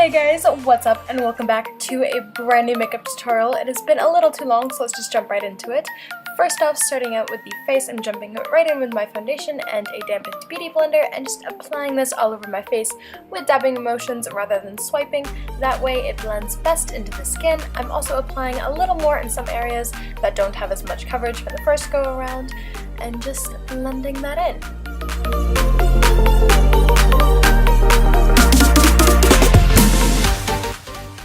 Hey guys, what's up and welcome back to a brand new makeup tutorial. It has been a little too long, so let's just jump right into it. First off, starting out with the face, I'm jumping right in with my foundation and a dampened beauty blender and just applying this all over my face with dabbing motions rather than swiping. That way it blends best into the skin. I'm also applying a little more in some areas that don't have as much coverage for the first go around and just blending that in.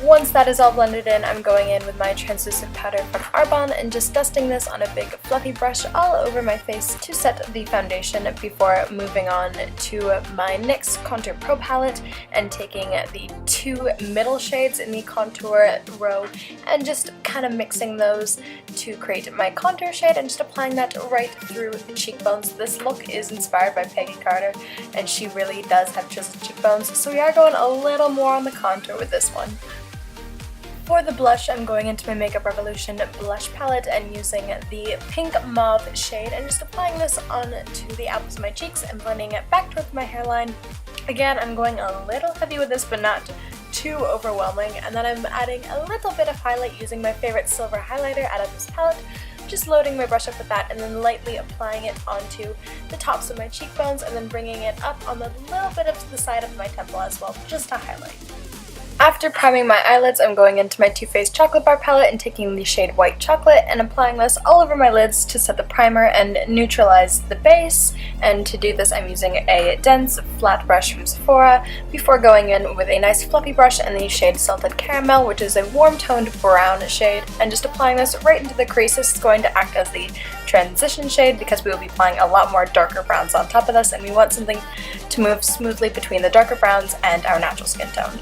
Once that is all blended in, I'm going in with my translucent powder from Arbonne and just dusting this on a big fluffy brush all over my face to set the foundation before moving on to my NYX Contour Pro palette and taking the two middle shades in the contour row and just kind of mixing those to create my contour shade and just applying that right through the cheekbones. This look is inspired by Peggy Carter and she really does have chiseled cheekbones, so we are going a little more on the contour with this one. For the blush, I'm going into my Makeup Revolution blush palette and using the pink mauve shade and just applying this onto the apples of my cheeks and blending it back towards my hairline. Again, I'm going a little heavy with this, but not too overwhelming. And then I'm adding a little bit of highlight using my favorite silver highlighter out of this palette. Just loading my brush up with that and then lightly applying it onto the tops of my cheekbones and then bringing it up on the little bit of the side of my temple as well, just to highlight. After priming my eyelids, I'm going into my Too Faced Chocolate Bar palette and taking the shade White Chocolate and applying this all over my lids to set the primer and neutralize the base. And to do this, I'm using a dense flat brush from Sephora before going in with a nice fluffy brush and the shade Salted Caramel, which is a warm toned brown shade, and just applying this right into the crease. This is going to act as the transition shade because we will be applying a lot more darker browns on top of this, and we want something to move smoothly between the darker browns and our natural skin tone.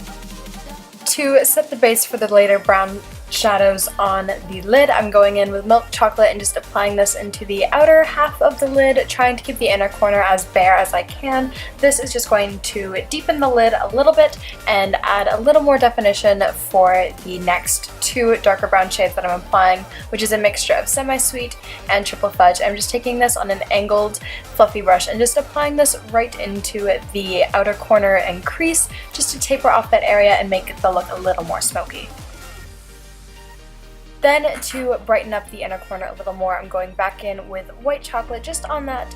To set the base for the later brown shadows on the lid, I'm going in with milk chocolate and just applying this into the outer half of the lid, trying to keep the inner corner as bare as I can. This is just going to deepen the lid a little bit and add a little more definition for the next two darker brown shades that I'm applying, which is a mixture of Semi-Sweet and Triple Fudge. I'm just taking this on an angled fluffy brush and just applying this right into the outer corner and crease just to taper off that area and make the look a little more smoky. Then to brighten up the inner corner a little more, I'm going back in with White Chocolate just on that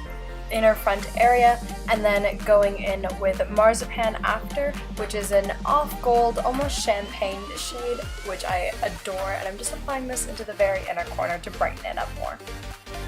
inner front area, and then going in with Marzipan after, which is an off gold, almost champagne shade, which I adore, and I'm just applying this into the very inner corner to brighten it up more.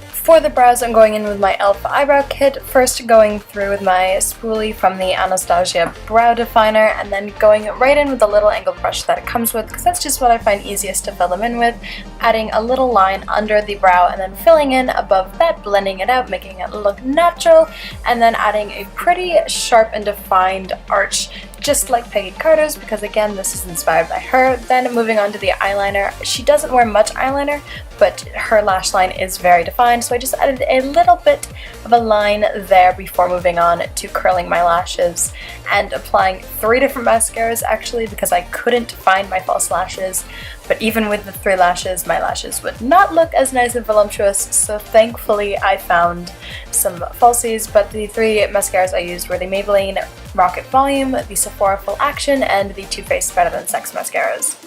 For the brows, I'm going in with my e.l.f. eyebrow kit, first going through with my spoolie from the Anastasia brow definer, and then going right in with the little angled brush that it comes with, because that's just what I find easiest to fill them in with, adding a little line under the brow and then filling in above that, blending it out, making it look natural, and then adding a pretty sharp and defined arch, just like Peggy Carter's, because again, this is inspired by her. Then moving on to the eyeliner. She doesn't wear much eyeliner, but her lash line is very defined, so I just added a little bit of a line there before moving on to curling my lashes and applying 3 different mascaras actually, because I couldn't find my false lashes. But even with the 3 lashes, my lashes would not look as nice and voluptuous, so thankfully I found some falsies. But the 3 mascaras I used were the Maybelline Rocket Volume, the Sephora Full Action, and the Too Faced Better Than Sex mascaras.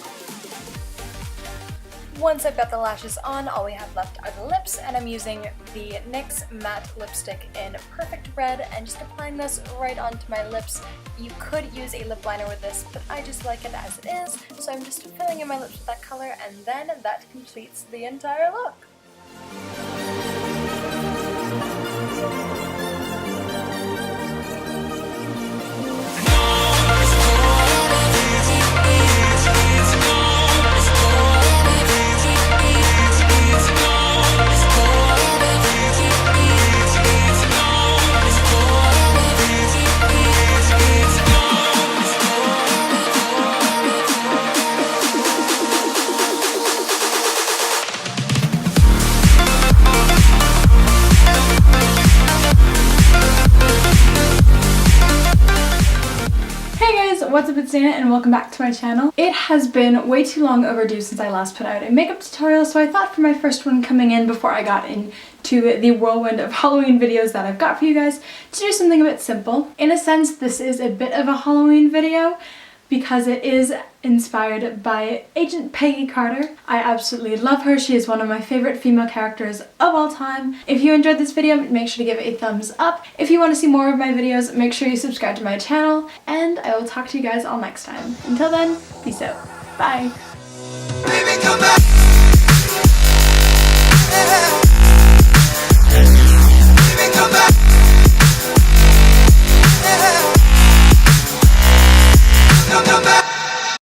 Once I've got the lashes on, all we have left are the lips, and I'm using the NYX matte lipstick in Perfect Red and just applying this right onto my lips. You could use a lip liner with this, but I just like it as it is, so I'm just filling in my lips with that color, and then that completes the entire look. What's up, it's Dana and welcome back to my channel. It has been way too long overdue since I last put out a makeup tutorial, so I thought for my first one coming in before I got into the whirlwind of Halloween videos that I've got for you guys to do something a bit simple. In a sense, this is a bit of a Halloween video, because it is inspired by Agent Peggy Carter. I absolutely love her. She is one of my favorite female characters of all time. If you enjoyed this video, make sure to give it a thumbs up. If you want to see more of my videos, make sure you subscribe to my channel, and I will talk to you guys all next time. Until then, peace out. Bye. Baby, come back. Baby, come back. Come back.